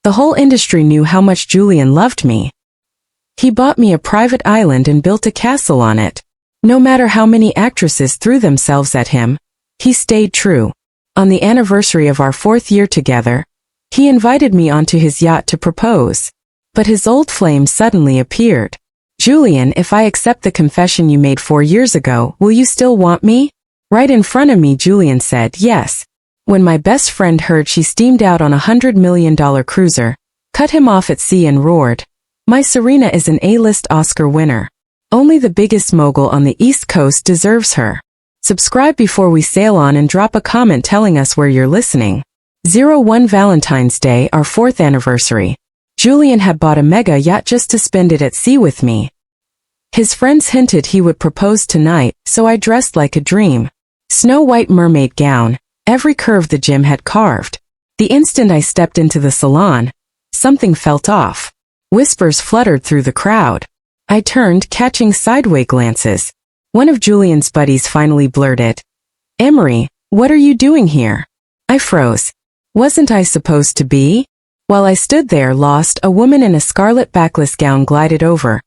The whole industry knew how much Julian loved me. He bought me a private island and built a castle on it. No matter how many actresses threw themselves at him, he stayed true. On the anniversary of our 4th year together, he invited me onto his yacht to propose. But his old flame suddenly appeared. "Julian, if I accept the confession you made 4 years ago, will you still want me?" Right in front of me, Julian said yes. When my best friend heard she steamed out on a $100 million cruiser, cut him off at sea and roared, "My Serena is an A-list Oscar winner. Only the biggest mogul on the East Coast deserves her." Subscribe before we sail on and drop a comment telling us where you're listening. 01 Valentine's Day, our 4th anniversary. Julian had bought a mega yacht just to spend it at sea with me. His friends hinted he would propose tonight, so I dressed like a dream. Snow-white mermaid gown, every curve the gym had carved. The instant I stepped into the salon, something felt off. Whispers fluttered through the crowd. I turned, catching sideway glances. One of Julian's buddies finally blurted, "Emery, what are you doing here?" I froze. Wasn't I supposed to be? While I stood there lost, a woman in a scarlet backless gown glided over,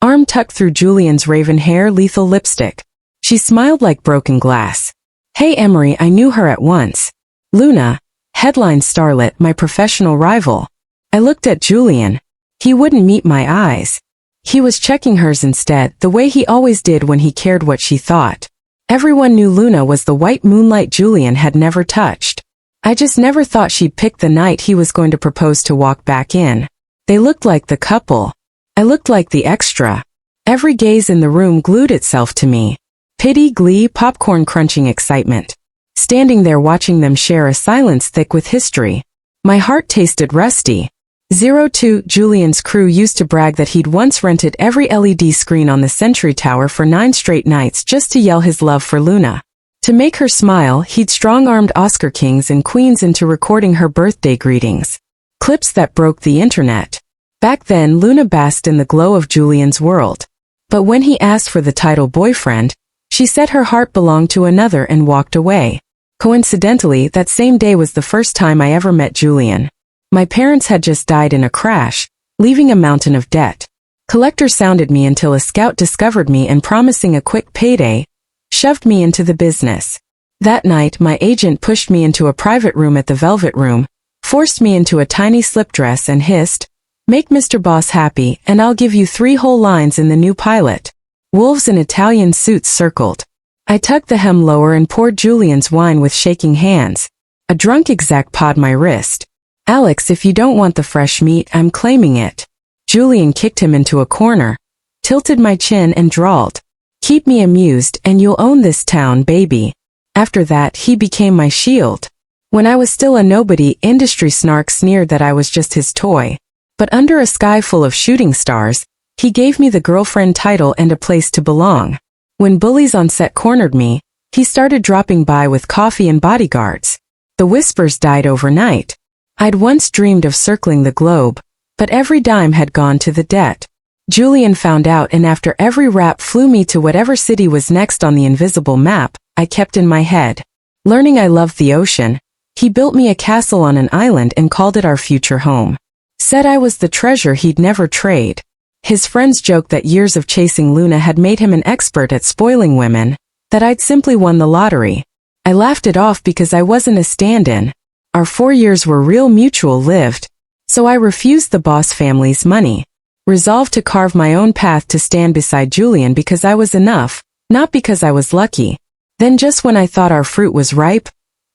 arm tucked through Julian's raven hair, lethal lipstick. She smiled like broken glass. "Hey Emery," I knew her at once. Luna, headline starlet, my professional rival. I looked at Julian. He wouldn't meet my eyes. He was checking hers instead, the way he always did when he cared what she thought. Everyone knew Luna was the white moonlight Julian had never touched. I just never thought she'd pick the night he was going to propose to walk back in. They looked like the couple. I looked like the extra. Every gaze in the room glued itself to me. Pity, glee, popcorn crunching excitement. Standing there watching them share a silence thick with history. My heart tasted rusty. 02 Julian's crew used to brag that he'd once rented every LED screen on the Century Tower for 9 straight nights just to yell his love for Luna. To make her smile, he'd strong-armed Oscar kings and queens into recording her birthday greetings. Clips that broke the internet. Back then, Luna basked in the glow of Julian's world. But when he asked for the title boyfriend, she said her heart belonged to another and walked away. Coincidentally, that same day was the first time I ever met Julian. My parents had just died in a crash, leaving a mountain of debt. Collector sounded me until a scout discovered me and, promising a quick payday, shoved me into the business. That night, my agent pushed me into a private room at the Velvet Room, forced me into a tiny slip dress and hissed, "Make Mr. Boss happy and I'll give you 3 whole lines in the new pilot." Wolves in Italian suits circled. I tugged the hem lower and poured Julian's wine with shaking hands. A drunk exec pawed my wrist. "Alex, if you don't want the fresh meat, I'm claiming it." Julian kicked him into a corner, tilted my chin and drawled, "Keep me amused and you'll own this town, baby." After that, he became my shield. When I was still a nobody, industry snark sneered that I was just his toy. But under a sky full of shooting stars, he gave me the girlfriend title and a place to belong. When bullies on set cornered me, he started dropping by with coffee and bodyguards. The whispers died overnight. I'd once dreamed of circling the globe, but every dime had gone to the debt. Julian found out, and after every rap flew me to whatever city was next on the invisible map I kept in my head. Learning I loved the ocean, he built me a castle on an island and called it our future home. Said I was the treasure he'd never trade. His friends joked that years of chasing Luna had made him an expert at spoiling women, that I'd simply won the lottery. I laughed it off because I wasn't a stand-in. Our 4 years were real, mutual lived. So I refused the boss family's money, resolved to carve my own path to stand beside Julian because I was enough, not because I was lucky. Then just when I thought our fruit was ripe,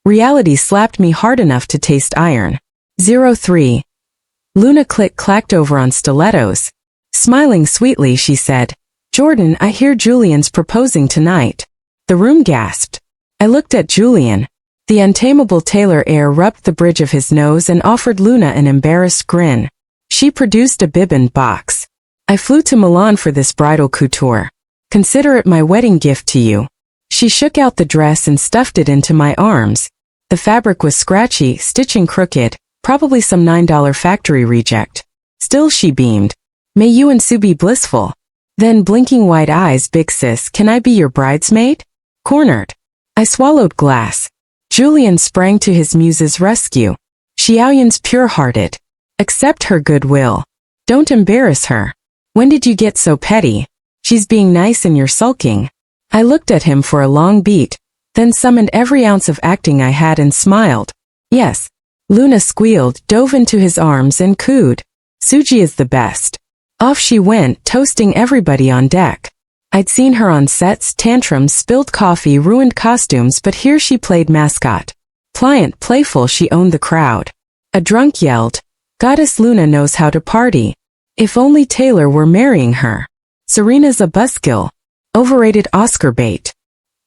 reality slapped me hard enough to taste iron. 03. Luna click-clacked over on stilettos. Smiling sweetly, she said, "Jordan, I hear Julian's proposing tonight." The room gasped. I looked at Julian. The untamable Taylor air rubbed the bridge of his nose and offered Luna an embarrassed grin. She produced a bib and box. "I flew to Milan for this bridal couture. Consider it my wedding gift to you." She shook out the dress and stuffed it into my arms. The fabric was scratchy, stitching crooked, probably some $9 factory reject. Still she beamed. "May you and Sue be blissful." Then, blinking wide eyes, "Big sis, can I be your bridesmaid?" Cornered. I swallowed glass. Julian sprang to his muse's rescue. Xiaoyan's pure-hearted. Accept her goodwill. Don't embarrass her. When did you get so petty? She's being nice and you're sulking. I looked at him for a long beat, then summoned every ounce of acting I had and smiled. Yes. Luna squealed, dove into his arms and cooed. Suji is the best. Off she went, toasting everybody on deck. I'd seen her on sets, tantrums, spilled coffee, ruined costumes, but here she played mascot. Pliant, playful, she owned the crowd. A drunk yelled, "Goddess Luna knows how to party. If only Taylor were marrying her. Serena's a buskill. Overrated Oscar bait.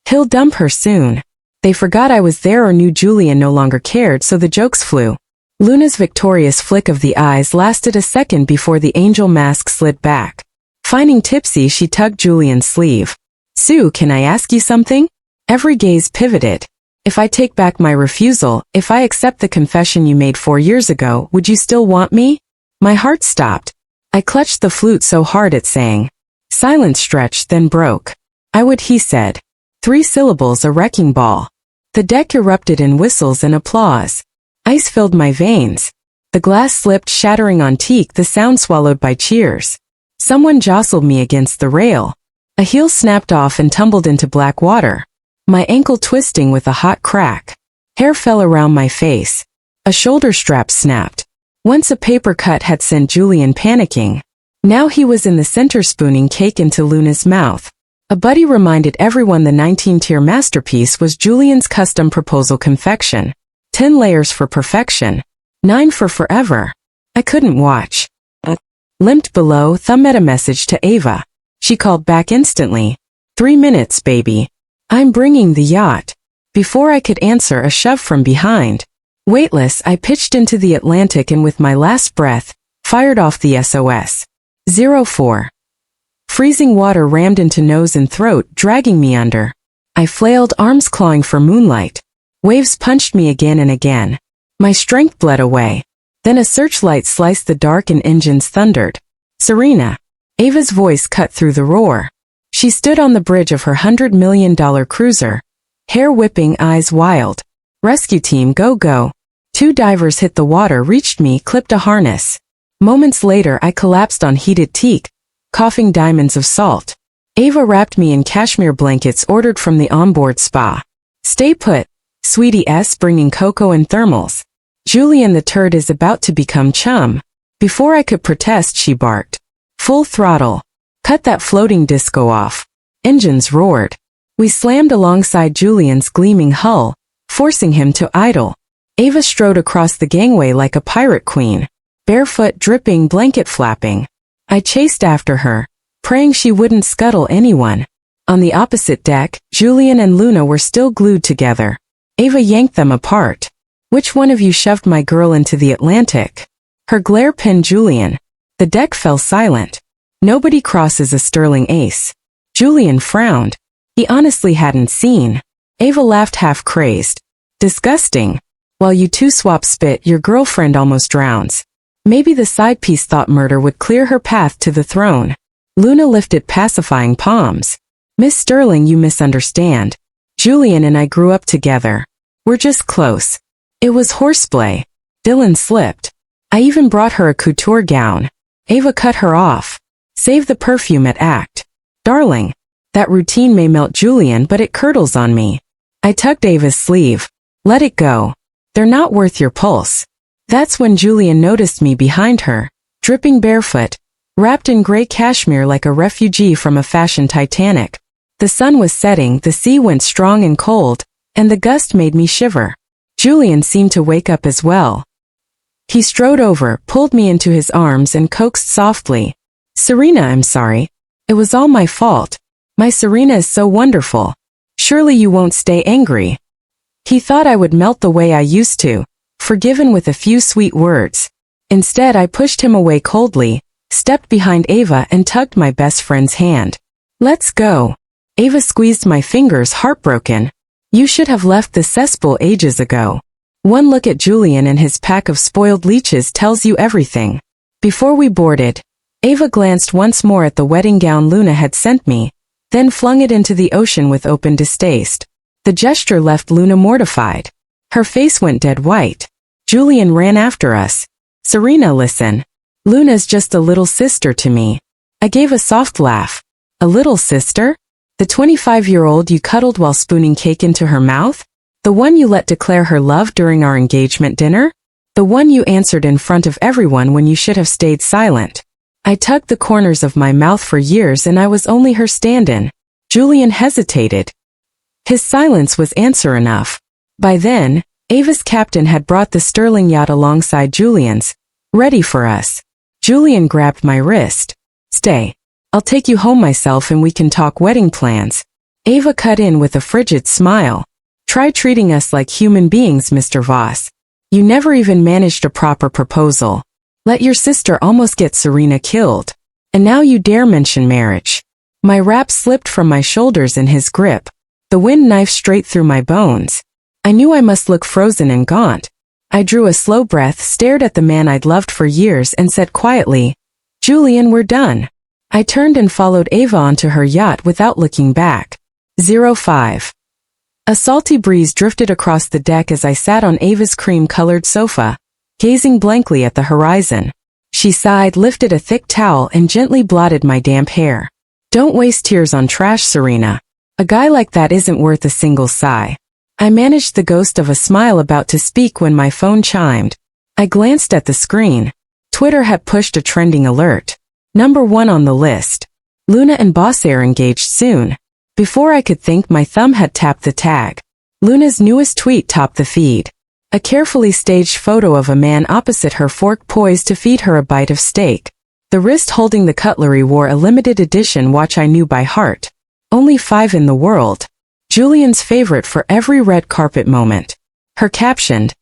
He'll dump her soon." They forgot I was there or knew Julian no longer cared, so the jokes flew. Luna's victorious flick of the eyes lasted a second before the angel mask slid back. Finding tipsy, she tugged Julian's sleeve. "Sue, can I ask you something?" Every gaze pivoted. "If I take back my refusal, if I accept the confession you made 4 years ago, would you still want me?" My heart stopped. I clutched the flute so hard it sang. Silence stretched, then broke. "I would," he said. 3 syllables, a wrecking ball. The deck erupted in whistles and applause. Ice filled my veins. The glass slipped, shattering on teak, the sound swallowed by cheers. Someone jostled me against the rail. A heel snapped off and tumbled into black water. My ankle twisting with a hot crack. Hair fell around my face. A shoulder strap snapped. Once a paper cut had sent Julian panicking. Now he was in the center, spooning cake into Luna's mouth. A buddy reminded everyone the 19-tier masterpiece was Julian's custom proposal confection. 10 layers for perfection. 9 for forever. I couldn't watch. Limped below, thumb at a message to Ava. She called back instantly. 3 minutes, baby. I'm bringing the yacht. Before I could answer, a shove from behind. Weightless, I pitched into the Atlantic and with my last breath, fired off the SOS. 04. Freezing water rammed into nose and throat, dragging me under. I flailed, arms clawing for moonlight. Waves punched me again and again. My strength bled away. Then a searchlight sliced the dark and engines thundered. "Serena." Ava's voice cut through the roar. She stood on the bridge of her $100 million cruiser. Hair whipping, eyes wild. "Rescue team, go, go." 2 divers hit the water, reached me, clipped a harness. Moments later I collapsed on heated teak, coughing diamonds of salt. Ava wrapped me in cashmere blankets ordered from the onboard spa. "Stay put, Sweetie S," bringing cocoa and thermals. "Julian the turd is about to become chum." Before I could protest, she barked. "Full throttle. Cut that floating disco off." Engines roared. We slammed alongside Julian's gleaming hull, forcing him to idle. Ava strode across the gangway like a pirate queen. Barefoot, dripping, blanket flapping. I chased after her, praying she wouldn't scuttle anyone. On the opposite deck, Julian and Luna were still glued together. Ava yanked them apart. "Which one of you shoved my girl into the Atlantic?" Her glare pinned Julian. The deck fell silent. Nobody crosses a sterling ace. Julian frowned. He honestly hadn't seen. Ava laughed, half crazed. "Disgusting. While you two swap spit, your girlfriend almost drowns." Maybe the side piece thought murder would clear her path to the throne. Luna lifted pacifying palms. "Miss Sterling, you misunderstand. Julian and I grew up together. We're just close." It was horseplay. Dylan slipped. I even brought her a couture gown. Ava cut her off. "Save the perfume at act." "Darling, that routine may melt Julian, but it curdles on me." I tugged Ava's sleeve. "Let it go. They're not worth your pulse." That's when Julian noticed me behind her, dripping barefoot, wrapped in gray cashmere like a refugee from a fashion Titanic. The sun was setting, the sea went strong and cold, and the gust made me shiver. Julian seemed to wake up as well. He strode over, pulled me into his arms and coaxed softly. "Serena, I'm sorry. It was all my fault. My Serena is so wonderful. Surely you won't stay angry." He thought I would melt the way I used to, forgiven with a few sweet words. Instead, I pushed him away coldly, stepped behind Ava and tugged my best friend's hand. "Let's go." Ava squeezed my fingers, heartbroken. "You should have left the cesspool ages ago." One look at Julian and his pack of spoiled leeches tells you everything. Before we boarded, Ava glanced once more at the wedding gown Luna had sent me, then flung it into the ocean with open distaste. The gesture left Luna mortified. Her face went dead white. Julian ran after us. Serena, listen. Luna's just a little sister to me. I gave a soft laugh. A little sister? The 25-year-old you cuddled while spooning cake into her mouth? The one you let declare her love during our engagement dinner? The one you answered in front of everyone when you should have stayed silent? I tugged the corners of my mouth for years and I was only her stand-in. Julian hesitated. His silence was answer enough. By then, Ava's captain had brought the Sterling yacht alongside Julian's, ready for us. Julian grabbed my wrist. Stay. I'll take you home myself and we can talk wedding plans. Ava cut in with a frigid smile. Try treating us like human beings, Mr. Voss. You never even managed a proper proposal. Let your sister almost get Serena killed. And now you dare mention marriage. My wrap slipped from my shoulders in his grip. The wind knifed straight through my bones. I knew I must look frozen and gaunt. I drew a slow breath, stared at the man I'd loved for years and said quietly, Julian, we're done. I turned and followed Ava onto her yacht without looking back. 05. A salty breeze drifted across the deck as I sat on Ava's cream-colored sofa, gazing blankly at the horizon. She sighed, lifted a thick towel and gently blotted my damp hair. Don't waste tears on trash, Serena. A guy like that isn't worth a single sigh. I managed the ghost of a smile about to speak when my phone chimed. I glanced at the screen. Twitter had pushed a trending alert. #1 on the list. Luna and Boss Air engaged soon. Before I could think, my thumb had tapped the tag. Luna's newest tweet topped the feed. A carefully staged photo of a man opposite her, fork poised to feed her a bite of steak. The wrist holding the cutlery wore a limited edition watch I knew by heart. Only 5 in the world. Julian's favorite for every red carpet moment. Her captioned,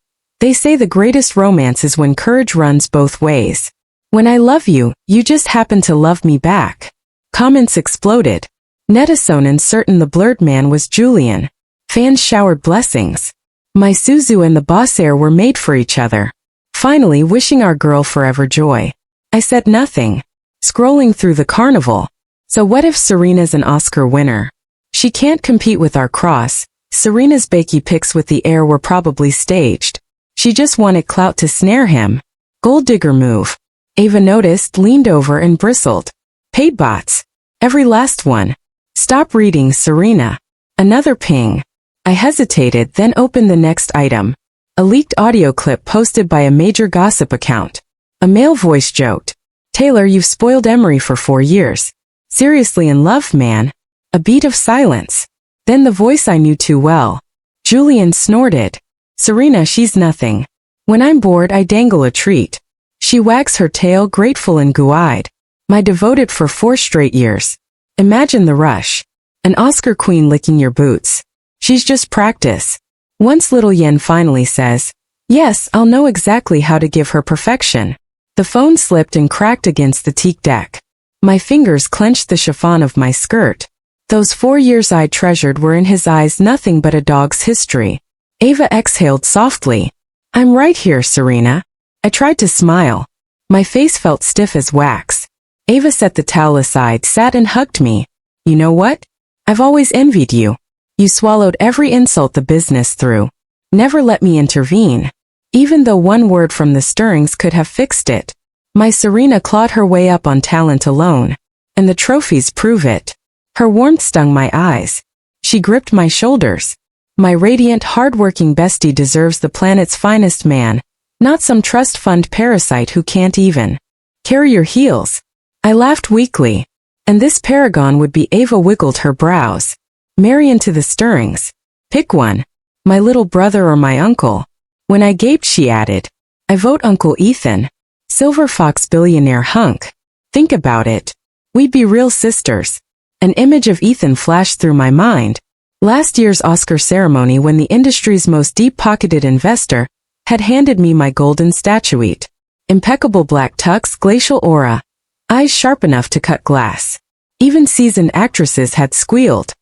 They say the greatest romance is when courage runs both ways. When I love you, you just happen to love me back. Comments exploded. Netisonen certain the blurred man was Julian. Fans showered blessings. My Suzu and the Boss Air were made for each other. Finally wishing our girl forever joy. I said nothing. Scrolling through the carnival. So what if Serena's an Oscar winner? She can't compete with our cross. Serena's bakey pics with the Air were probably staged. She just wanted clout to snare him. Gold digger move. Ava noticed, leaned over and bristled. Paid bots. Every last one. Stop reading, Serena. Another ping. I hesitated, then opened the next item. A leaked audio clip posted by a major gossip account. A male voice joked. Taylor, you've spoiled Emery for 4 years. Seriously in love, man. A beat of silence. Then the voice I knew too well. Julian snorted. Serena, she's nothing. When I'm bored, I dangle a treat. She wags her tail, grateful and goo-eyed. My devoted for 4 straight years. Imagine the rush. An Oscar queen licking your boots. She's just practice. Once little Yen finally says, yes, I'll know exactly how to give her perfection. The phone slipped and cracked against the teak deck. My fingers clenched the chiffon of my skirt. Those 4 years I treasured were in his eyes nothing but a dog's history. Ava exhaled softly. I'm right here, Serena. I tried to smile. My face felt stiff as wax. Ava set the towel aside, sat and hugged me. You know what? I've always envied you. You swallowed every insult the business threw. Never let me intervene. Even though one word from the Stirrings could have fixed it. My Serena clawed her way up on talent alone. And the trophies prove it. Her warmth stung my eyes. She gripped my shoulders. My radiant, hard-working bestie deserves the planet's finest man, not some trust fund parasite who can't even carry your heels. I laughed weakly. And this paragon would be. Ava wiggled her brows. Marry into the Stirrings. Pick one. My little brother or my uncle. When I gaped, she added, I vote Uncle Ethan. Silver Fox billionaire hunk. Think about it. We'd be real sisters. An image of Ethan flashed through my mind. Last year's Oscar ceremony when the industry's most deep-pocketed investor had handed me my golden statuette. Impeccable black tux, glacial aura. Eyes sharp enough to cut glass. Even seasoned actresses had squealed.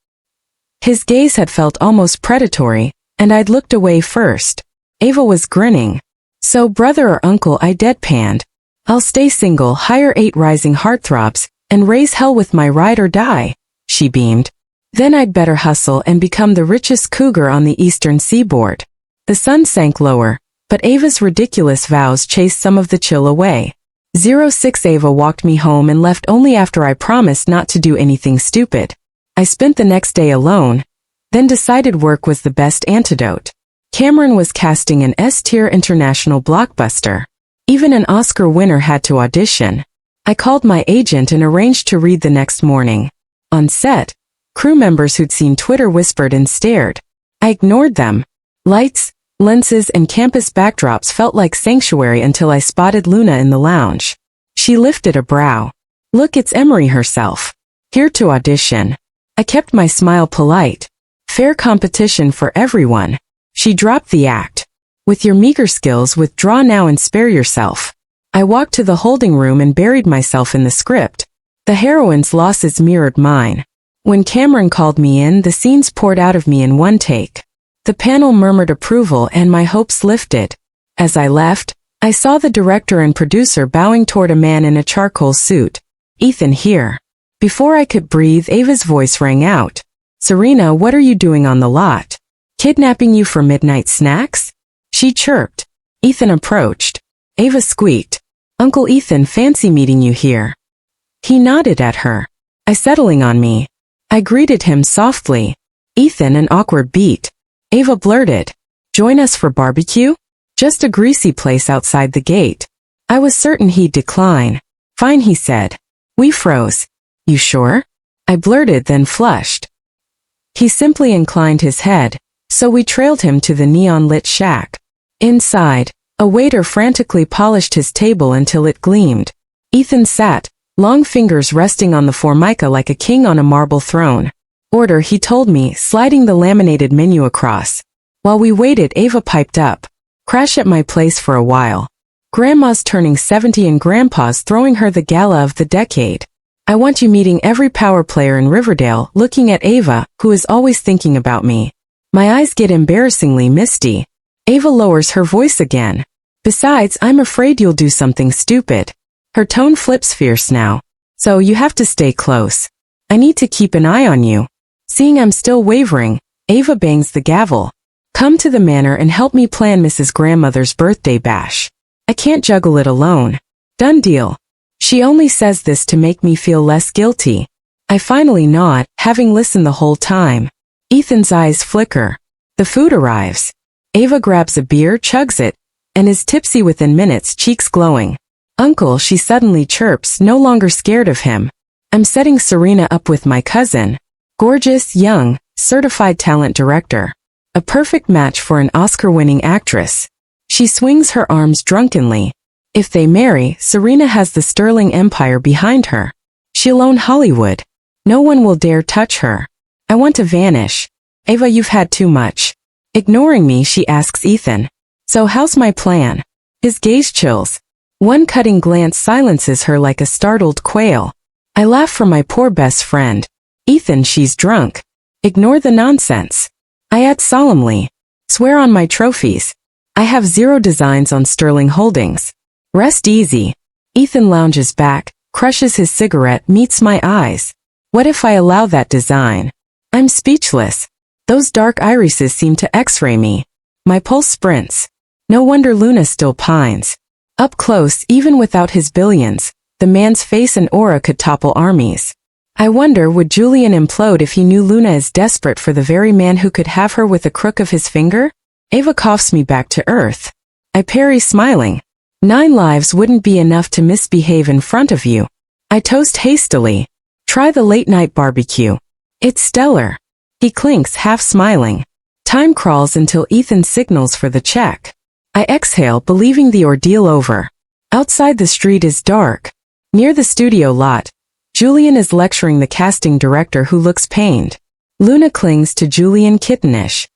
His gaze had felt almost predatory, and I'd looked away first. Ava was grinning. So brother or uncle, I deadpanned. I'll stay single, hire 8 rising heartthrobs, and raise hell with my ride or die, she beamed. Then I'd better hustle and become the richest cougar on the eastern seaboard. The sun sank lower, But Ava's ridiculous vows chased some of the chill away. 06 Ava walked me home and left only after I promised not to do anything stupid. I spent the next day alone, then decided work was the best antidote. Cameron was casting an S-tier international blockbuster. Even an Oscar winner had to audition. I called my agent and arranged to read the next morning. On set, crew members who'd seen Twitter whispered and stared. I ignored them. Lights, lenses and campus backdrops felt like sanctuary until I spotted Luna in the lounge. She lifted a brow. Look, it's Emery herself. Here to audition. I kept my smile polite. Fair competition for everyone. She dropped the act. With your meager skills, withdraw now and spare yourself. I walked to the holding room and buried myself in the script. The heroine's losses mirrored mine. When Cameron called me in, the scenes poured out of me in one take. The panel murmured approval and my hopes lifted. As I left, I saw the director and producer bowing toward a man in a charcoal suit. Ethan here. Before I could breathe, Ava's voice rang out. Serena, what are you doing on the lot? Kidnapping you for midnight snacks? She chirped. Ethan approached. Ava squeaked. Uncle Ethan, fancy meeting you here. He nodded at her. Settling on me. I greeted him softly. Ethan, an awkward beat. Ava blurted. Join us for barbecue? Just a greasy place outside the gate. I was certain he'd decline. Fine, he said. We froze. You sure? I blurted, then flushed. He simply inclined his head, so we trailed him to the neon-lit shack. Inside, a waiter frantically polished his table until it gleamed. Ethan sat, long fingers resting on the formica like a king on a marble throne. Order, he told me, sliding the laminated menu across. While we waited, Ava piped up. Crash at my place for a while. Grandma's turning 70 and Grandpa's throwing her the gala of the decade. I want you meeting every power player in Riverdale, looking at Ava, who is always thinking about me. My eyes get embarrassingly misty. Ava lowers her voice again. Besides, I'm afraid you'll do something stupid. Her tone flips fierce now. So you have to stay close. I need to keep an eye on you. Seeing I'm still wavering, Ava bangs the gavel. Come to the manor and help me plan Mrs. Grandmother's birthday bash. I can't juggle it alone. Done deal. She only says this to make me feel less guilty. I finally nod, having listened the whole time. Ethan's eyes flicker. The food arrives. Ava grabs a beer, chugs it, and is tipsy within minutes, cheeks glowing. Uncle, she suddenly chirps, no longer scared of him. I'm setting Serena up with my cousin. Gorgeous, young, certified talent director. A perfect match for an Oscar-winning actress. She swings her arms drunkenly. If they marry, Serena has the sterling empire behind her. She'll own Hollywood. No one will dare touch her. I want to vanish. Ava, you've had too much. Ignoring me, she asks Ethan. So how's my plan? His gaze chills. One cutting glance silences her like a startled quail. I laugh for my poor best friend. Ethan, she's drunk. Ignore the nonsense. I add solemnly. Swear on my trophies. I have 0 designs on Sterling Holdings. Rest easy. Ethan lounges back, crushes his cigarette, meets my eyes. What if I allow that design? I'm speechless. Those dark irises seem to x-ray me. My pulse sprints. No wonder Luna still pines. Up close, even without his billions, the man's face and aura could topple armies. I wonder, would Julian implode if he knew Luna is desperate for the very man who could have her with a crook of his finger? Ava coughs me back to earth. I parry, smiling. 9 lives wouldn't be enough to misbehave in front of you. I toast hastily. Try the late-night barbecue. It's stellar. He clinks, half smiling. Time crawls until Ethan signals for the check. I exhale, believing the ordeal over. Outside, the street is dark. Near the studio lot, Julian is lecturing the casting director, who looks pained. Luna clings to Julian kittenish.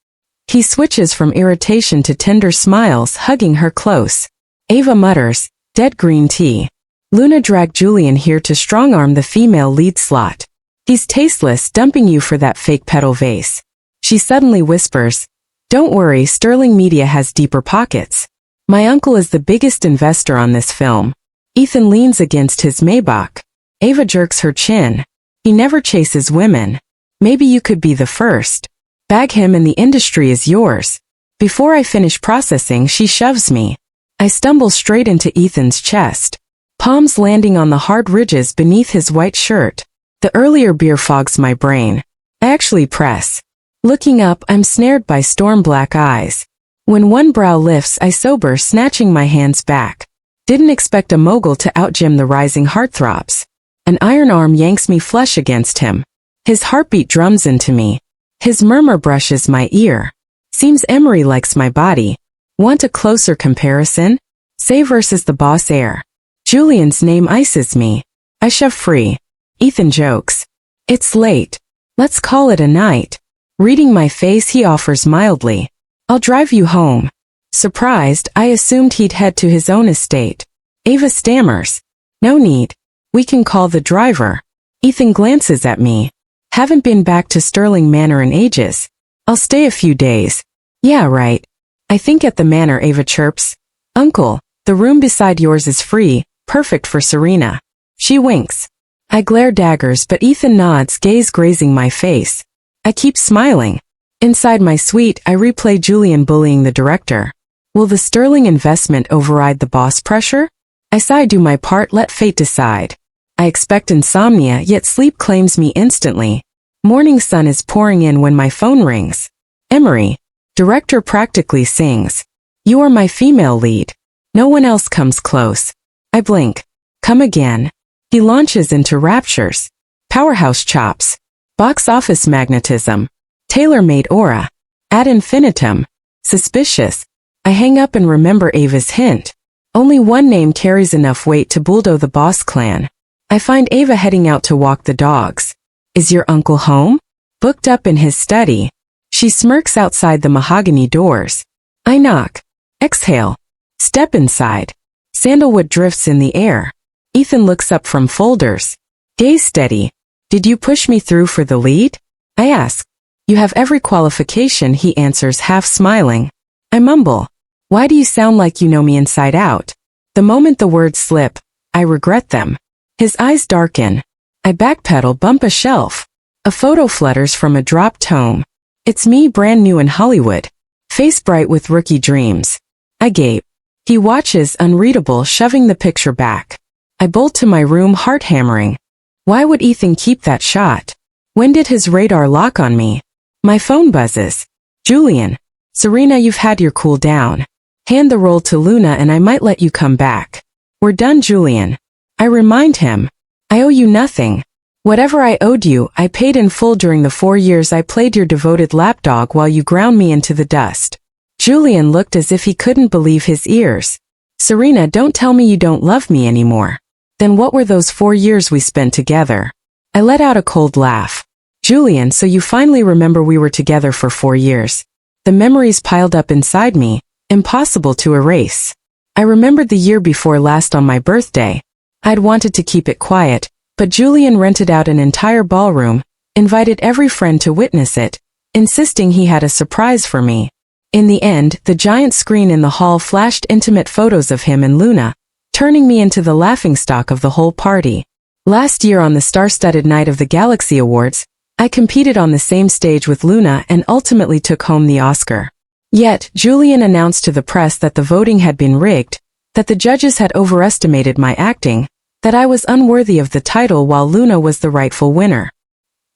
He switches from irritation to tender smiles, hugging her close. Ava mutters, dead green tea. Luna dragged Julian here to strong-arm the female lead slot. He's tasteless, dumping you for that fake petal vase. She suddenly whispers, don't worry, Sterling Media has deeper pockets. My uncle is the biggest investor on this film. Ethan leans against his Maybach. Ava jerks her chin. He never chases women. Maybe you could be the first. Bag him and the industry is yours. Before I finish processing, she shoves me. I stumble straight into Ethan's chest, palms landing on the hard ridges beneath his white shirt. The earlier beer fogs my brain. I actually press. Looking up, I'm snared by storm-black eyes. When one brow lifts, I sober, snatching my hands back. Didn't expect a mogul to outgym the rising heartthrobs. An iron arm yanks me flush against him. His heartbeat drums into me. His murmur brushes my ear. Seems Emery likes my body. Want a closer comparison? Say versus the boss heir. Julian's name ices me. I shove free. Ethan jokes. It's late. Let's call it a night. Reading my face, he offers mildly. I'll drive you home. Surprised, I assumed he'd head to his own estate. Ava stammers. No need. We can call the driver. Ethan glances at me. Haven't been back to Sterling Manor in ages. I'll stay a few days. Yeah, right. I think at the manor, Ava chirps. Uncle, the room beside yours is free, perfect for Serena. She winks. I glare daggers, but Ethan nods, gaze grazing my face. I keep smiling. Inside my suite, I replay Julian bullying the director. Will the Sterling investment override the boss pressure? I sigh, do my part, let fate decide. I expect insomnia, yet sleep claims me instantly. Morning sun is pouring in when my phone rings. Emery. Director practically sings. You are my female lead. No one else comes close. I blink. Come again. He launches into raptures. Powerhouse chops. Box office magnetism. Tailor-made aura. Ad infinitum. Suspicious. I hang up and remember Ava's hint. Only one name carries enough weight to bulldoze the boss clan. I find Ava heading out to walk the dogs. Is your uncle home? Booked up in his study. She smirks outside the mahogany doors. I knock. Exhale. Step inside. Sandalwood drifts in the air. Ethan looks up from folders. Gaze steady. Did you push me through for the lead? I ask. You have every qualification, he answers, half smiling. I mumble. Why do you sound like you know me inside out? The moment the words slip, I regret them. His eyes darken. I backpedal, bump a shelf. A photo flutters from a dropped tome. It's me, brand new in Hollywood. Face bright with rookie dreams. I gape. He watches, unreadable, shoving the picture back. I bolt to my room, heart hammering. Why would Ethan keep that shot? When did his radar lock on me? My phone buzzes. Julian. Serena, you've had your cool down. Hand the roll to Luna and I might let you come back. We're done, Julian. I remind him. I owe you nothing. Whatever I owed you, I paid in full during the 4 years I played your devoted lapdog while you ground me into the dust. Julian looked as if he couldn't believe his ears. Serena, don't tell me you don't love me anymore. Then what were those 4 years we spent together? I let out a cold laugh. Julian, so you finally remember we were together for 4 years. The memories piled up inside me, impossible to erase. I remembered the year before last on my birthday. I'd wanted to keep it quiet, but Julian rented out an entire ballroom, invited every friend to witness it, insisting he had a surprise for me. In the end, the giant screen in the hall flashed intimate photos of him and Luna, turning me into the laughingstock of the whole party. Last year on the star-studded night of the Galaxy Awards, I competed on the same stage with Luna and ultimately took home the Oscar. Yet, Julian announced to the press that the voting had been rigged, that the judges had overestimated my acting, that I was unworthy of the title while Luna was the rightful winner.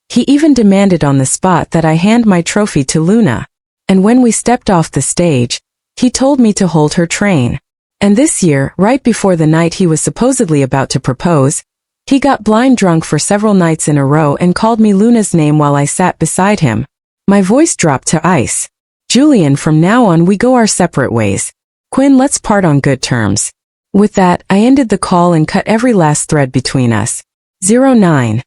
He even demanded on the spot that I hand my trophy to Luna. And when we stepped off the stage, he told me to hold her train. And this year, right before the night he was supposedly about to propose, he got blind drunk for several nights in a row and called me Luna's name while I sat beside him. My voice dropped to ice. Julian, from now on we go our separate ways. Quinn, let's part on good terms. With that, I ended the call and cut every last thread between us. 09.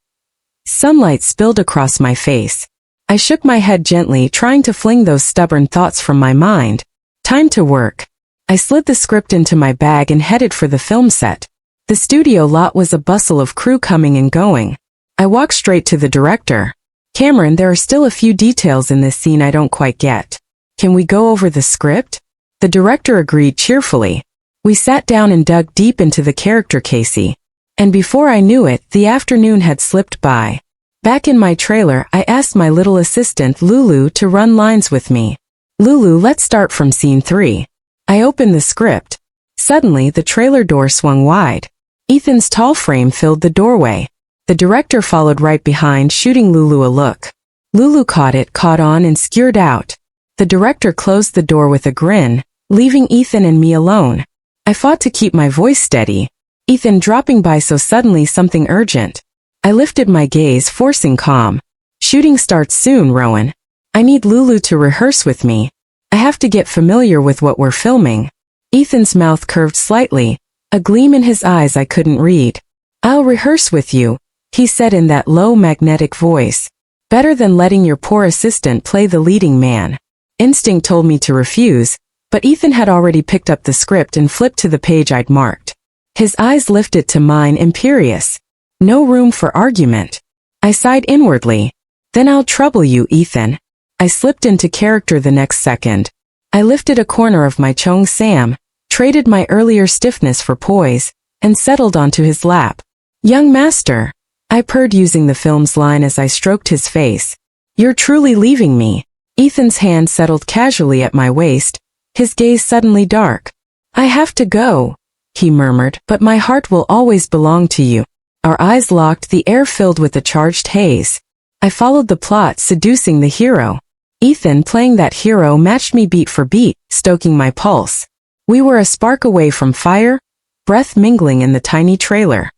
Sunlight spilled across my face. I shook my head gently, trying to fling those stubborn thoughts from my mind. Time to work. I slid the script into my bag and headed for the film set. The studio lot was a bustle of crew coming and going. I walked straight to the director. Cameron, there are still a few details in this scene I don't quite get. Can we go over the script? The director agreed cheerfully. We sat down and dug deep into the character Casey. And before I knew it, the afternoon had slipped by. Back in my trailer, I asked my little assistant Lulu to run lines with me. Lulu, let's start from scene 3. I opened the script. Suddenly, the trailer door swung wide. Ethan's tall frame filled the doorway. The director followed right behind, shooting Lulu a look. Lulu caught it, caught on, and skirted out. The director closed the door with a grin, leaving Ethan and me alone. I fought to keep my voice steady. Ethan dropping by so suddenly, something urgent. I lifted my gaze, forcing calm. Shooting starts soon, Rowan. I need Lulu to rehearse with me. I have to get familiar with what we're filming. Ethan's mouth curved slightly, a gleam in his eyes I couldn't read. I'll rehearse with you, he said in that low, magnetic voice. Better than letting your poor assistant play the leading man. Instinct told me to refuse, but Ethan had already picked up the script and flipped to the page I'd marked. His eyes lifted to mine, imperious. No room for argument. I sighed inwardly. Then I'll trouble you, Ethan. I slipped into character the next second. I lifted a corner of my Chong Sam, traded my earlier stiffness for poise, and settled onto his lap. Young master, I purred using the film's line as I stroked his face. You're truly leaving me. Ethan's hand settled casually at my waist, his gaze suddenly dark. I have to go, he murmured, but my heart will always belong to you. Our eyes locked, the air filled with a charged haze. I followed the plot, seducing the hero. Ethan, playing that hero, matched me beat for beat, stoking my pulse. We were a spark away from fire, breath mingling in the tiny trailer.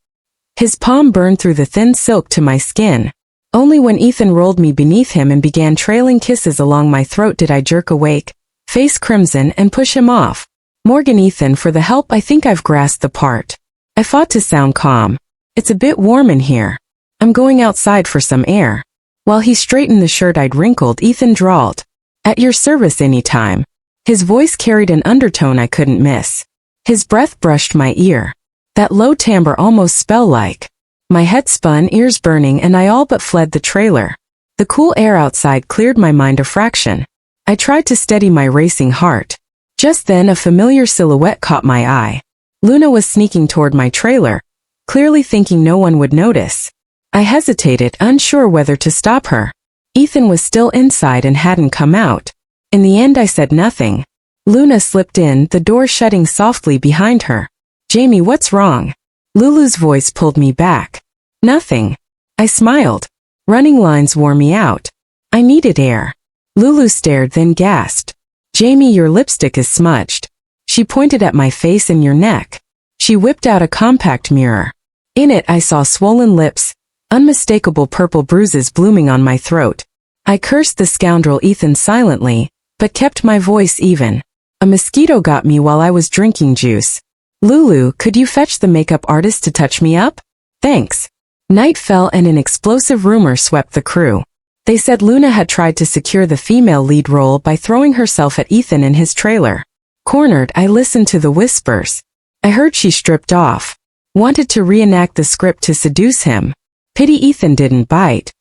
His palm burned through the thin silk to my skin. Only when Ethan rolled me beneath him and began trailing kisses along my throat did I jerk awake, face crimson, and push him off. Morgan, Ethan, for the help, I think I've grasped the part. I fought to sound calm. It's a bit warm in here. I'm going outside for some air. While he straightened the shirt I'd wrinkled, Ethan drawled. At your service anytime. His voice carried an undertone I couldn't miss. His breath brushed my ear. That low timbre almost spell-like. My head spun, ears burning, and I all but fled the trailer. The cool air outside cleared my mind a fraction. I tried to steady my racing heart. Just then a familiar silhouette caught my eye. Luna was sneaking toward my trailer, clearly thinking no one would notice. I hesitated, unsure whether to stop her. Ethan was still inside and hadn't come out. In the end I said nothing. Luna slipped in, the door shutting softly behind her. Jamie, what's wrong? Lulu's voice pulled me back. Nothing. I smiled. Running lines wore me out. I needed air. Lulu stared, then gasped. Jamie, your lipstick is smudged. She pointed at my face and your neck. She whipped out a compact mirror. In it I saw swollen lips, unmistakable purple bruises blooming on my throat. I cursed the scoundrel Ethan silently, but kept my voice even. A mosquito got me while I was drinking juice. Lulu, could you fetch the makeup artist to touch me up? Thanks. Night fell and an explosive rumor swept the crew. They said Luna had tried to secure the female lead role by throwing herself at Ethan in his trailer. Cornered, I listened to the whispers. I heard she stripped off. Wanted to reenact the script to seduce him. Pity Ethan didn't bite.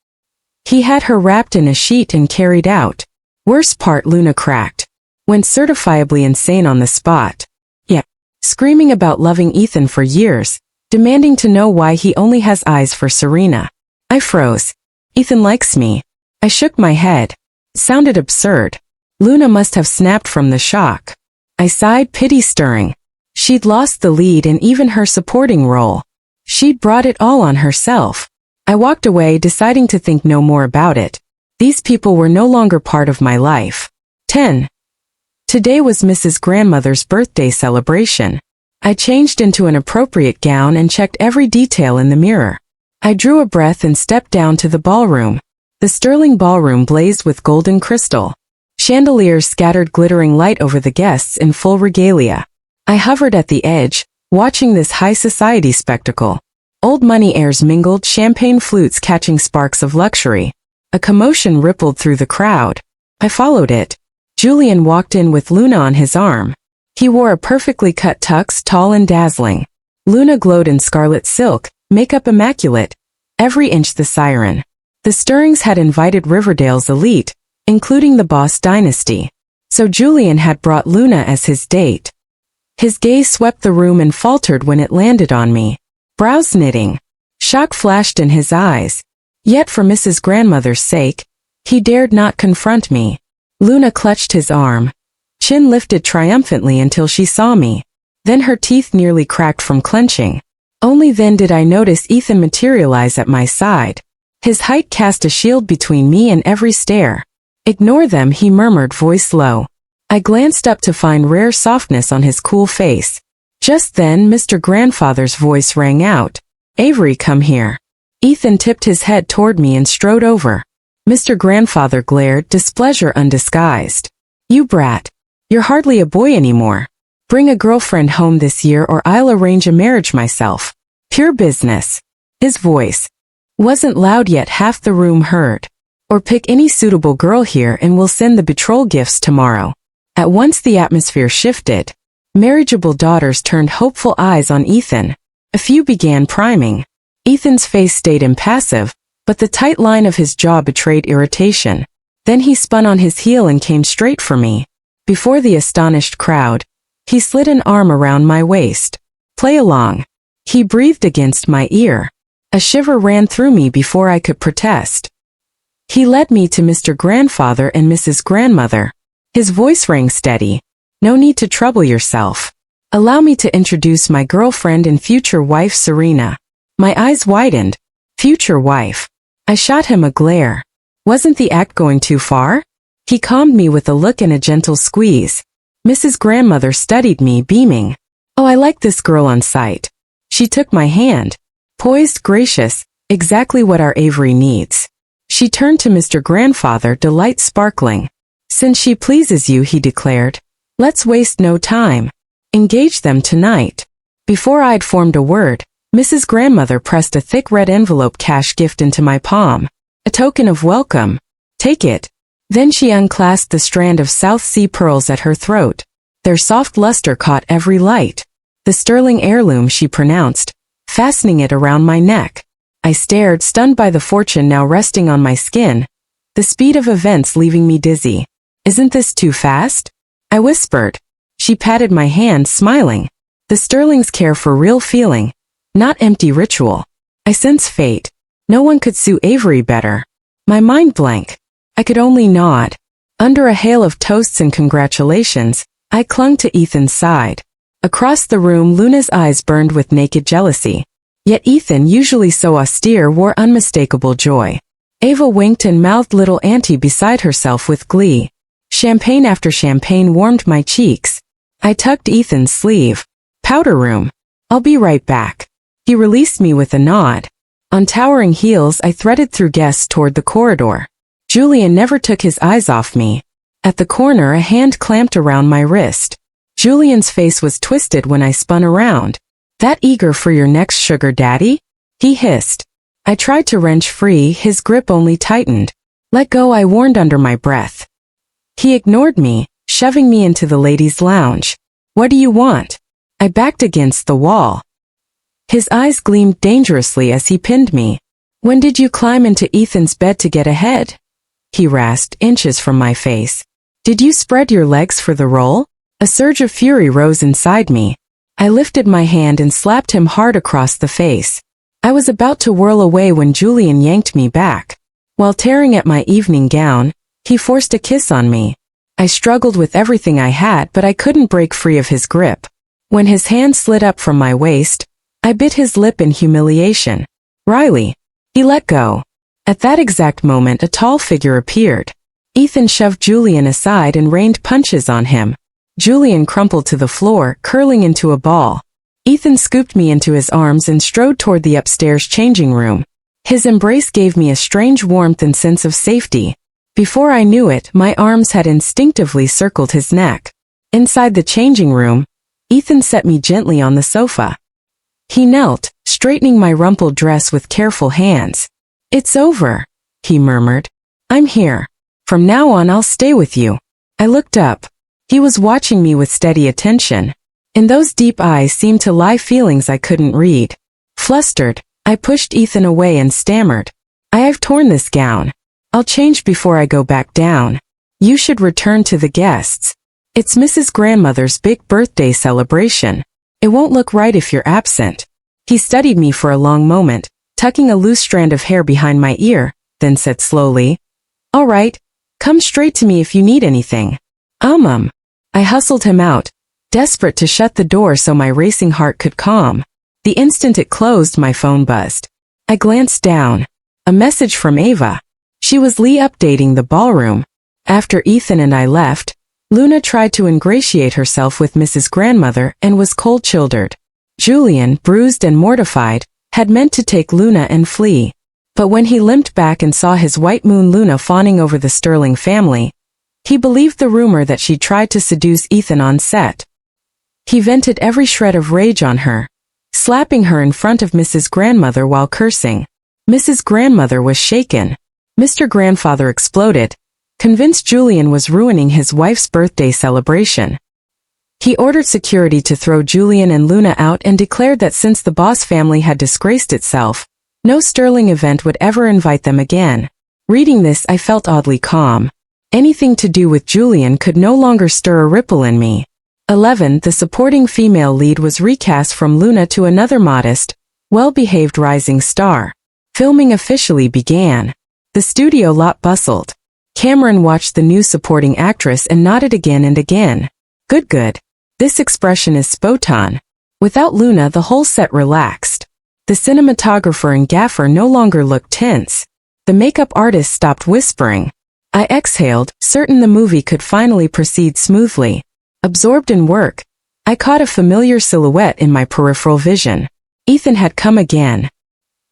He had her wrapped in a sheet and carried out. Worst part, Luna cracked. Went certifiably insane on the spot. Yeah. Screaming about loving Ethan for years, demanding to know why he only has eyes for Serena. I froze. Ethan likes me. I shook my head. Sounded absurd. Luna must have snapped from the shock. I sighed, pity stirring. She'd lost the lead and even her supporting role. She'd brought it all on herself. I walked away, deciding to think no more about it. These people were no longer part of my life. 10. Today was Mrs. Grandmother's birthday celebration. I changed into an appropriate gown and checked every detail in the mirror. I drew a breath and stepped down to the ballroom. The sterling ballroom blazed with golden crystal. Chandeliers scattered glittering light over the guests in full regalia. I hovered at the edge, watching this high society spectacle. Old money airs mingled, champagne flutes catching sparks of luxury. A commotion rippled through the crowd. I followed it. Julian walked in with Luna on his arm. He wore a perfectly cut tux, tall and dazzling. Luna glowed in scarlet silk, makeup immaculate. Every inch the siren. The stirrings had invited Riverdale's elite, including the Boss dynasty. So Julian had brought Luna as his date. His gaze swept the room and faltered when it landed on me. Brows knitting. Shock flashed in his eyes. Yet for Mrs. Grandmother's sake, he dared not confront me. Luna clutched his arm. Chin lifted triumphantly until she saw me. Then her teeth nearly cracked from clenching. Only then did I notice Ethan materialize at my side. His height cast a shield between me and every stare. "Ignore them," he murmured, voice low. I glanced up to find rare softness on his cool face. Just then Mr. Grandfather's voice rang out. "Avery, come here." Ethan tipped his head toward me and strode over. Mr. Grandfather glared, displeasure undisguised. "You brat. You're hardly a boy anymore. Bring a girlfriend home this year or I'll arrange a marriage myself. Pure business." His voice wasn't loud yet half the room heard. "Or pick any suitable girl here and we'll send the betrothal gifts tomorrow." At once the atmosphere shifted. Marriageable daughters turned hopeful eyes on Ethan. A few began priming. Ethan's face stayed impassive, but the tight line of his jaw betrayed irritation. Then he spun on his heel and came straight for me. Before the astonished crowd, he slid an arm around my waist. "Play along." He breathed against my ear. A shiver ran through me before I could protest. He led me to Mr. Grandfather and Mrs. Grandmother. His voice rang steady. "No need to trouble yourself. Allow me to introduce my girlfriend and future wife, Serena." My eyes widened. Future wife. I shot him a glare. Wasn't the act going too far? He calmed me with a look and a gentle squeeze. Mrs. Grandmother studied me, beaming. "Oh, I like this girl on sight." She took my hand. Poised, gracious, exactly what our Avery needs. She turned to Mr. Grandfather, delight sparkling. "Since she pleases you," he declared, "let's waste no time. Engage them tonight." Before I'd formed a word, Mrs. Grandmother pressed a thick red envelope cash gift into my palm. "A token of welcome. Take it." Then she unclasped the strand of South Sea pearls at her throat. Their soft luster caught every light. "The sterling heirloom," she pronounced, fastening it around my neck. I stared, stunned by the fortune now resting on my skin, the speed of events leaving me dizzy. "Isn't this too fast?" I whispered. She patted my hand, smiling. "The Sterlings care for real feeling, not empty ritual. I sense fate. No one could sue Avery better." My mind blank. I could only nod. Under a hail of toasts and congratulations, I clung to Ethan's side. Across the room, Luna's eyes burned with naked jealousy. Yet Ethan, usually so austere, wore unmistakable joy. Ava winked and mouthed little auntie beside herself with glee. Champagne after champagne warmed my cheeks. I tugged Ethan's sleeve. "Powder room. I'll be right back." He released me with a nod. On towering heels, I threaded through guests toward the corridor. Julian never took his eyes off me. At the corner, a hand clamped around my wrist. Julian's face was twisted when I spun around. "That eager for your next sugar daddy?" he hissed. I tried to wrench free, his grip only tightened. "Let go," I warned under my breath. He ignored me, shoving me into the ladies' lounge. "What do you want?" I backed against the wall. His eyes gleamed dangerously as he pinned me. "When did you climb into Ethan's bed to get ahead?" he rasped, inches from my face. "Did you spread your legs for the role?" A surge of fury rose inside me. I lifted my hand and slapped him hard across the face. I was about to whirl away when Julian yanked me back. While tearing at my evening gown, he forced a kiss on me. I struggled with everything I had, but I couldn't break free of his grip. When his hand slid up from my waist, I bit his lip in humiliation. "Riley." He let go. At that exact moment, a tall figure appeared. Ethan shoved Julian aside and rained punches on him. Julian crumpled to the floor, curling into a ball. Ethan scooped me into his arms and strode toward the upstairs changing room. His embrace gave me a strange warmth and sense of safety. Before I knew it, my arms had instinctively circled his neck. Inside the changing room, Ethan set me gently on the sofa. He knelt, straightening my rumpled dress with careful hands. "It's over," he murmured. "I'm here. From now on I'll stay with you." I looked up. He was watching me with steady attention. In those deep eyes seemed to lie feelings I couldn't read. Flustered, I pushed Ethan away and stammered. "I've torn this gown. I'll change before I go back down. You should return to the guests. It's Mrs. Grandmother's big birthday celebration. It won't look right if you're absent." He studied me for a long moment, tucking a loose strand of hair behind my ear, then said slowly, "All right, Come straight to me if you need anything. I hustled him out, desperate to shut the door so my racing heart could calm. The instant it closed, my phone buzzed. I glanced down. A message from Ava. She was updating the ballroom. After Ethan and I left, Luna tried to ingratiate herself with Mrs. Grandmother and was cold-shouldered. Julian, bruised and mortified, had meant to take Luna and flee. But when he limped back and saw his white moon Luna fawning over the Sterling family, he believed the rumor that she tried to seduce Ethan on set. He vented every shred of rage on her, slapping her in front of Mrs. Grandmother while cursing. Mrs. Grandmother was shaken. Mr. Grandfather exploded, convinced Julian was ruining his wife's birthday celebration. He ordered security to throw Julian and Luna out and declared that since the Boss family had disgraced itself, no Sterling event would ever invite them again. Reading this, I felt oddly calm. Anything to do with Julian could no longer stir a ripple in me. 11. The supporting female lead was recast from Luna to another modest, well-behaved rising star. Filming officially began. The studio lot bustled. Cameron watched the new supporting actress and nodded again and again. Good. This expression is spot on. Without Luna, the whole set relaxed. The cinematographer and gaffer no longer looked tense. The makeup artist stopped whispering. I exhaled, certain the movie could finally proceed smoothly. Absorbed in work, I caught a familiar silhouette in my peripheral vision. Ethan had come again.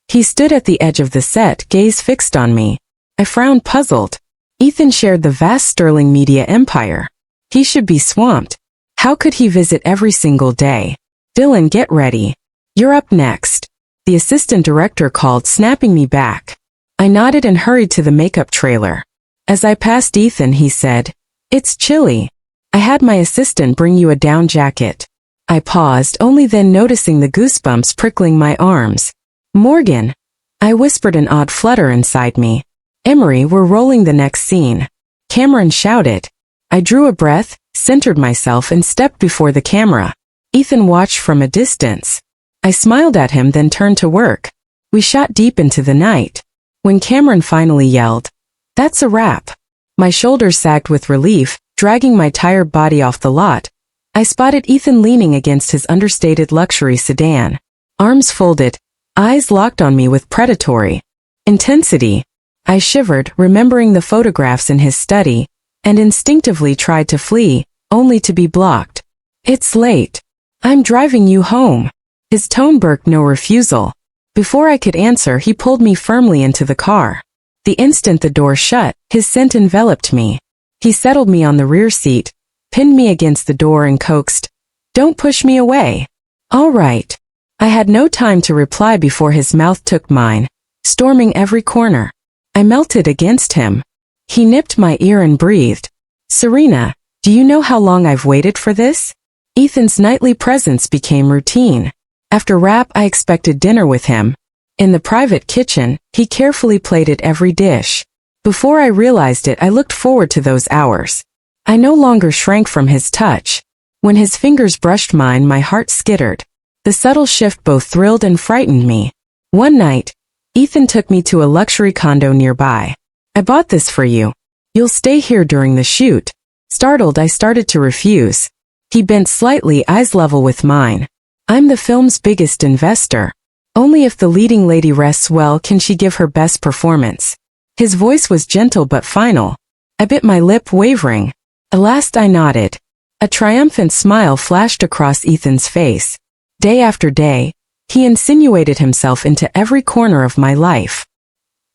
He stood at the edge of the set, gaze fixed on me. I frowned, puzzled. Ethan shared the vast Sterling media empire. He should be swamped. How could he visit every single day? Dylan, get ready. You're up next. The assistant director called, snapping me back. I nodded and hurried to the makeup trailer. As I passed Ethan, he said, "It's chilly. I had my assistant bring you a down jacket." I paused, only then noticing the goosebumps prickling my arms. "Morgan," I whispered, an odd flutter inside me. "Emery, we're rolling the next scene." Cameron shouted. I drew a breath, centered myself and stepped before the camera. Ethan watched from a distance. I smiled at him, then turned to work. We shot deep into the night. When Cameron finally yelled, "That's a wrap," my shoulders sagged with relief, dragging my tired body off the lot. I spotted Ethan leaning against his understated luxury sedan. Arms folded, eyes locked on me with predatory intensity. I shivered, remembering the photographs in his study, and instinctively tried to flee, only to be blocked. "It's late. I'm driving you home." His tone barked no refusal. Before I could answer, he pulled me firmly into the car. The instant the door shut, his scent enveloped me. He settled me on the rear seat, pinned me against the door and coaxed, "Don't push me away." "All right." I had no time to reply before his mouth took mine, storming every corner. I melted against him. He nipped my ear and breathed, "Serena, do you know how long I've waited for this?" Ethan's nightly presence became routine. After wrap, I expected dinner with him. In the private kitchen, he carefully plated every dish. Before I realized it, I looked forward to those hours. I no longer shrank from his touch. When his fingers brushed mine, my heart skittered. The subtle shift both thrilled and frightened me. One night, Ethan took me to a luxury condo nearby. "I bought this for you. You'll stay here during the shoot." Startled, I started to refuse. He bent slightly, eyes level with mine. "I'm the film's biggest investor. Only if the leading lady rests well can she give her best performance." His voice was gentle but final. I bit my lip, wavering. At last I nodded. A triumphant smile flashed across Ethan's face. Day after day, he insinuated himself into every corner of my life.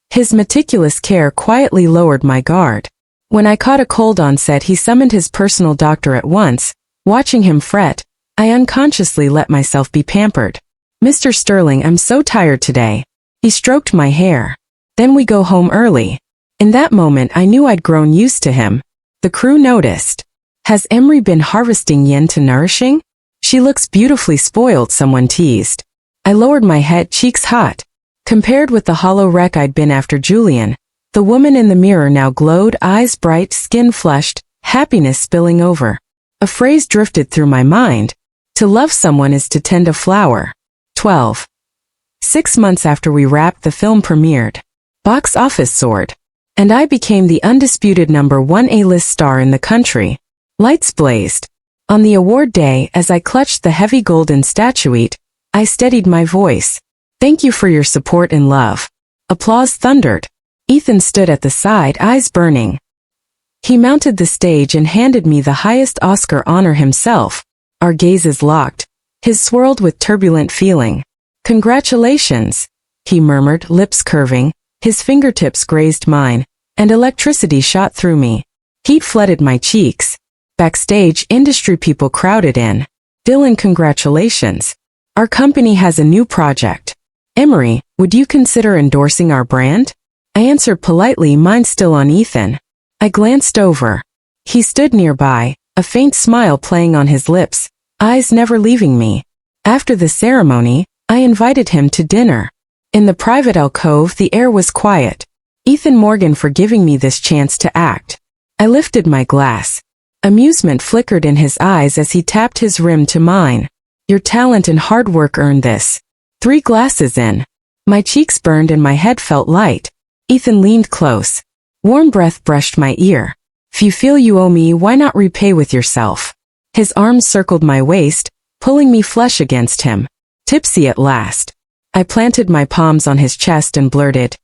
His meticulous care quietly lowered my guard. When I caught a cold on set, he summoned his personal doctor at once. Watching him fret, I unconsciously let myself be pampered. "Mr. Sterling, I'm so tired today." He stroked my hair. "Then we go home early." In that moment, I knew I'd grown used to him. The crew noticed. "Has Emery been harvesting yen to nourishing? She looks beautifully spoiled," someone teased. I lowered my head, cheeks hot. Compared with the hollow wreck I'd been after Julian, the woman in the mirror now glowed, eyes bright, skin flushed, happiness spilling over. A phrase drifted through my mind. To love someone is to tend a flower. 12. 6 months after we wrapped, the film premiered. Box office soared. and I became the undisputed #1 A-list star in the country. Lights blazed. On the award day, as I clutched the heavy golden statuette, I steadied my voice. Thank you for your support and love. Applause thundered. Ethan stood at the side, eyes burning. He mounted the stage and handed me the highest Oscar honor himself. Our gazes locked. His swirled with turbulent feeling. Congratulations, he murmured, lips curving. His fingertips grazed mine, and electricity shot through me. Heat flooded my cheeks. Backstage, industry people crowded in. Dylan, congratulations. Our company has a new project. Emery, would you consider endorsing our brand? I answered politely, mind still on Ethan. I glanced over. He stood nearby, a faint smile playing on his lips, eyes never leaving me. After the ceremony, I invited him to dinner. In the private alcove, the air was quiet. Ethan Morgan for giving me this chance to act. I lifted my glass. Amusement flickered in his eyes as he tapped his rim to mine. Your talent and hard work earned this. 3 glasses in. My cheeks burned and my head felt light. Ethan leaned close. Warm breath brushed my ear. If you feel you owe me, why not repay with yourself? His arms circled my waist, pulling me flush against him. Tipsy at last. I planted my palms on his chest and blurted,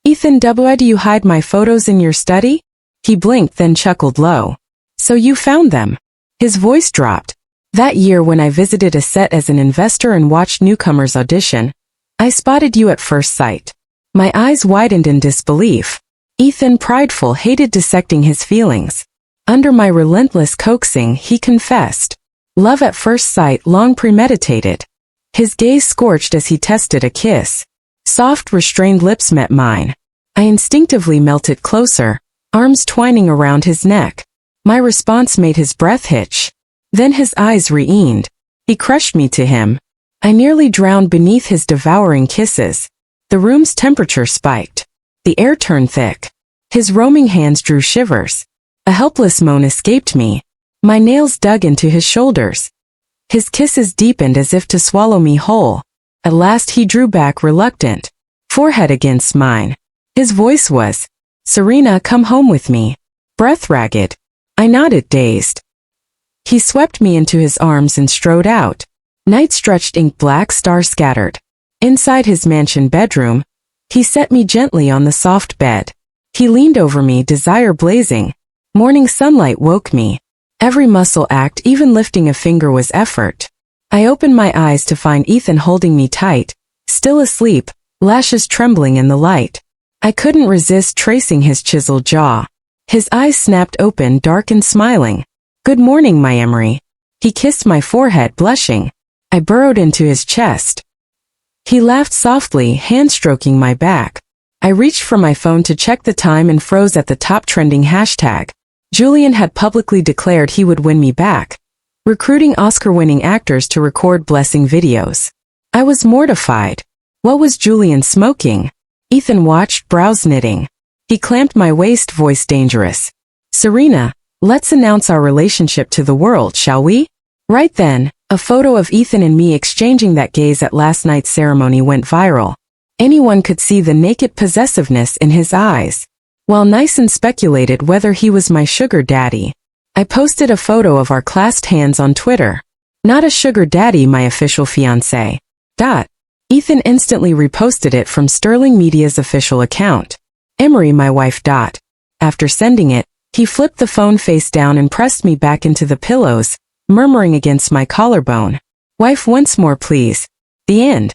Ethan, why do you hide my photos in your study? He blinked, then chuckled low. So you found them. His voice dropped. That year when I visited a set as an investor and watched newcomers audition, I spotted you at first sight. My eyes widened in disbelief. Ethan, prideful, hated dissecting his feelings. Under my relentless coaxing, he confessed. Love at first sight, long premeditated. His gaze scorched as he tested a kiss. Soft, restrained lips met mine. I instinctively melted closer, arms twining around his neck. My response made his breath hitch. Then his eyes re-ened. He crushed me to him. I nearly drowned beneath his devouring kisses. The room's temperature spiked. The air turned thick. His roaming hands drew shivers. A helpless moan escaped me. My nails dug into his shoulders. His kisses deepened as if to swallow me whole. At last he drew back reluctant, forehead against mine. His voice was, Serena, come home with me. Breath ragged. I nodded, dazed. He swept me into his arms and strode out. Night stretched, ink black, stars scattered. Inside his mansion bedroom, he set me gently on the soft bed. He leaned over me, desire blazing. Morning sunlight woke me. Every muscle act, even lifting a finger, was effort. I opened my eyes to find Ethan holding me tight, still asleep, lashes trembling in the light. I couldn't resist tracing his chiseled jaw. His eyes snapped open, dark and smiling. Good morning, my Emery. He kissed my forehead, blushing. I burrowed into his chest. He laughed softly, hand-stroking my back. I reached for my phone to check the time and froze at the top trending hashtag. Julian had publicly declared he would win me back, recruiting Oscar-winning actors to record blessing videos. I was mortified. What was Julian smoking? Ethan watched, brows knitting. He clamped my waist, voice dangerous. Serena, let's announce our relationship to the world, shall we? Right then, a photo of Ethan and me exchanging that gaze at last night's ceremony went viral. Anyone could see the naked possessiveness in his eyes. While Nyson speculated whether he was my sugar daddy, I posted a photo of our clasped hands on Twitter. Not a sugar daddy, my official fiancé. Ethan instantly reposted it from Sterling Media's official account. Emery, my wife. After sending it, he flipped the phone face down and pressed me back into the pillows, murmuring against my collarbone. Wife once more, please. The end.